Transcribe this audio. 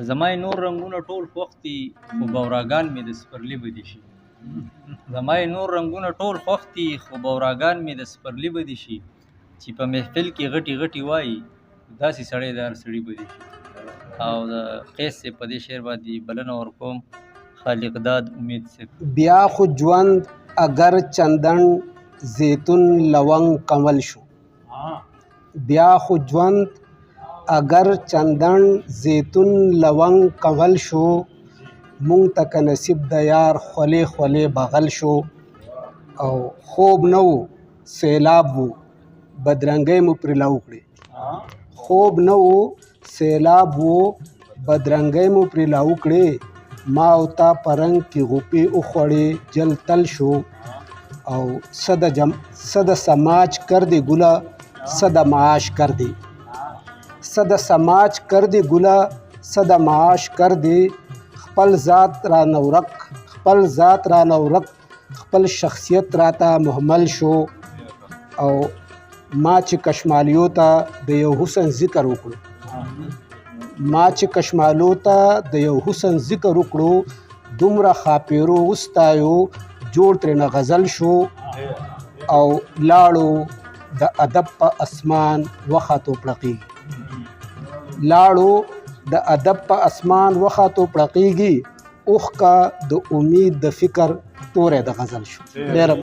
زما یې نور رنګونه ټول خوښ دي خو بوراګان مې د سپرلي به دي شي. زما یې نور رنګونه ټول خوښ دي خو بوراګان مې د سپرلي به دي شي. چې په محفل کې غټي غټي وایي داسې سړی د هر سړي به دي شي. او د قیس صاحب په دې شعر باندې بلنه ورکوم. خالق داد امید صاحب. بیا خو ژوند اگر چندن زیتون لونګ کمل شو. بیا خو ژوند اگر چندن زیتون لونګ کمل شو. مونږ ته که نصیب د یار خولې خولې بغل شو. او خوب نه و سیلاب و بدرنګۍ مو پرې لا وکړې. خوب نه و سیلاب و بدرنګۍ مو پرې لا وکړې. ما او تا په رنګ کې غوپې وخوړې جل تل شو. او صد سماج کر دې ګله صد معاش کر دې. صد سماج کر دې ګله صد معاش کر دې. خپل ذات را نورک خپل ذات را نورک خپل شخصیت راته محمل شو. او ما چې کشمالیو ته د یو حسن ذکر وکړو ما چې کشمالو ته د یو حسن ذکر وکړو دومره خاپیرو وستایو جوړ ترېنه غزل شو. او لاړو د ادب په اسمان وخاتو پړقېږي. لاړو د ادب په اسمان وخاتو پړقېږي. اوښکه د امید د فکر توری د غزل شو. ډېره